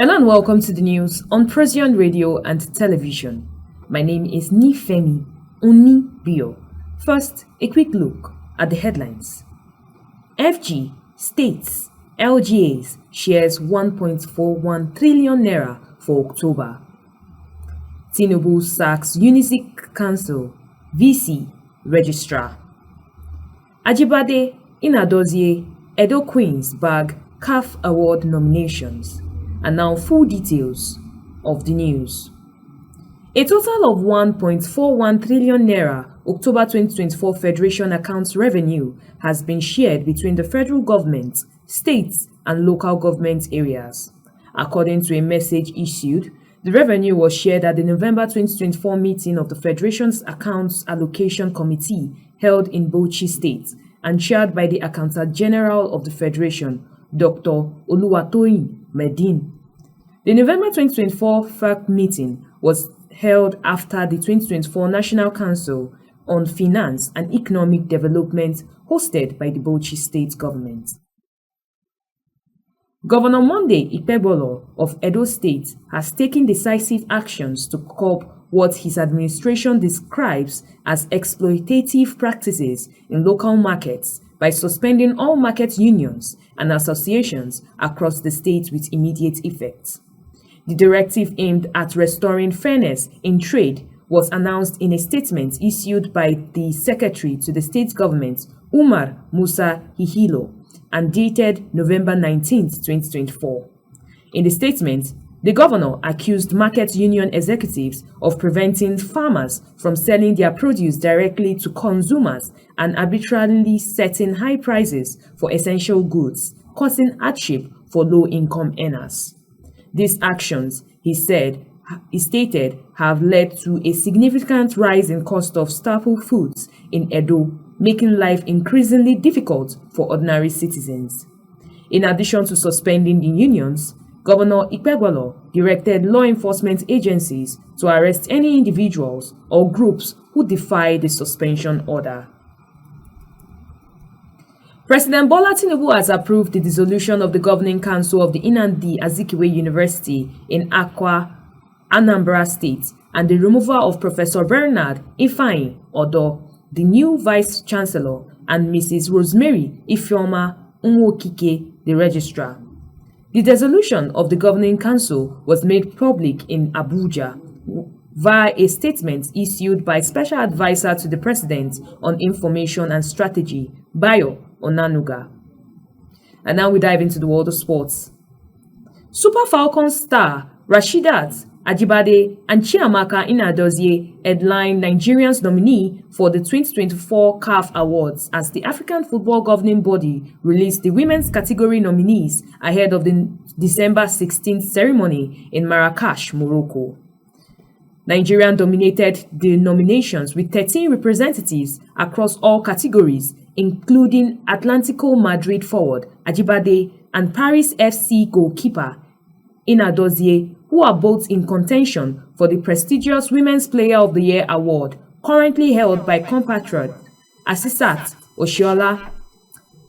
Hello and welcome to the news on Procyon Radio and Television. My name is Nifemi Onibio. First, a quick look at the headlines. FG states LGAs shares 1.41 trillion naira for October. Tinubu sacks UniZik Council, VC, Registrar. Ajibade, Nnadozie, Edo Queens bag CAF Award nominations. And now full details of the news. A total of 1.41 trillion naira October 2024 Federation accounts revenue has been shared between the federal government, states, and local government areas. According to a message issued, the revenue was shared at the November 2024 meeting of the Federation's Accounts Allocation Committee held in Bauchi State and chaired by the Accountant General of the Federation, Dr. Oluwatoyin Medin. The November 2024 FAC meeting was held after the 2024 National Council on Finance and Economic Development hosted by the Bauchi State Government. Governor Monday Ikpebolo of Edo State has taken decisive actions to curb what his administration describes as exploitative practices in local markets by suspending all market unions and associations across the state with immediate effect. The directive aimed at restoring fairness in trade was announced in a statement issued by the Secretary to the state government, Umar Musa Hihilo, and dated November 19, 2024. In the statement, the governor accused market union executives of preventing farmers from selling their produce directly to consumers and arbitrarily setting high prices for essential goods, causing hardship for low-income earners. These actions, he stated, have led to a significant rise in cost of staple foods in Edo, making life increasingly difficult for ordinary citizens. In addition to suspending the unions, Governor Ikpebolo directed law enforcement agencies to arrest any individuals or groups who defy the suspension order. President Bola Tinubu has approved the dissolution of the Governing Council of the Nnadozie University in Akwa, Anambra State, and the removal of Professor Bernard Ifeanyi Odo, the new Vice-Chancellor, and Mrs. Rosemary Ifeoma Nwokike, the Registrar. The dissolution of the Governing Council was made public in Abuja via a statement issued by Special Advisor to the President on Information and Strategy, Bayo Onanuga. And now we dive into the world of sports. Super Falcons star Rasheedat Ajibade and Chiamaka Nnadozie headline Nigerians nominee for the 2024 CAF Awards as the African Football Governing Body released the women's category nominees ahead of the December 16th ceremony in Marrakesh, Morocco. Nigeria dominated the nominations with 13 representatives across all categories, including Atlantico Madrid forward Ajibade and Paris FC goalkeeper Nnadozie, who are both in contention for the prestigious Women's Player of the Year award, currently held by compatriot Asisat Oshoala.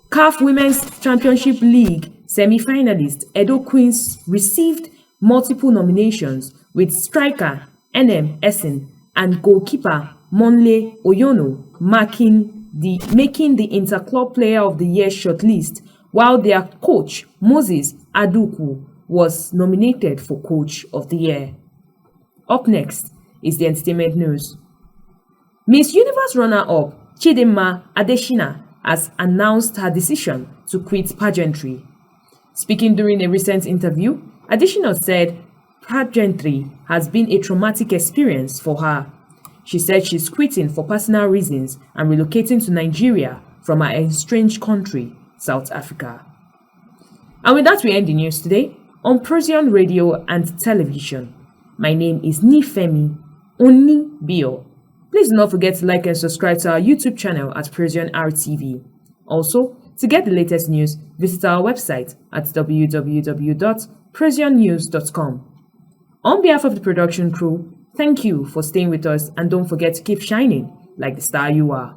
CAF Women's Championship League semi-finalist Edo Queens received multiple nominations, with striker NM Essen and goalkeeper Monle Oyono making the Interclub Player of the Year shortlist, while their coach Moses Aduku was nominated for Coach of the Year. Up next is the entertainment news. Miss Universe runner-up Chidinma Adeshina has announced her decision to quit pageantry. Speaking during a recent interview, Adeshina said pageantry has been a traumatic experience for her. She said she's quitting for personal reasons and relocating to Nigeria from her estranged country, South Africa. And with that, we end the news today on Procyon Radio and Television. My name is Nifemi Onibio. Please do not forget to like and subscribe to our YouTube channel at Procyon RTV. Also, to get the latest news, visit our website at www.procyonnews.com. On behalf of the production crew, thank you for staying with us, and don't forget to keep shining like the star you are.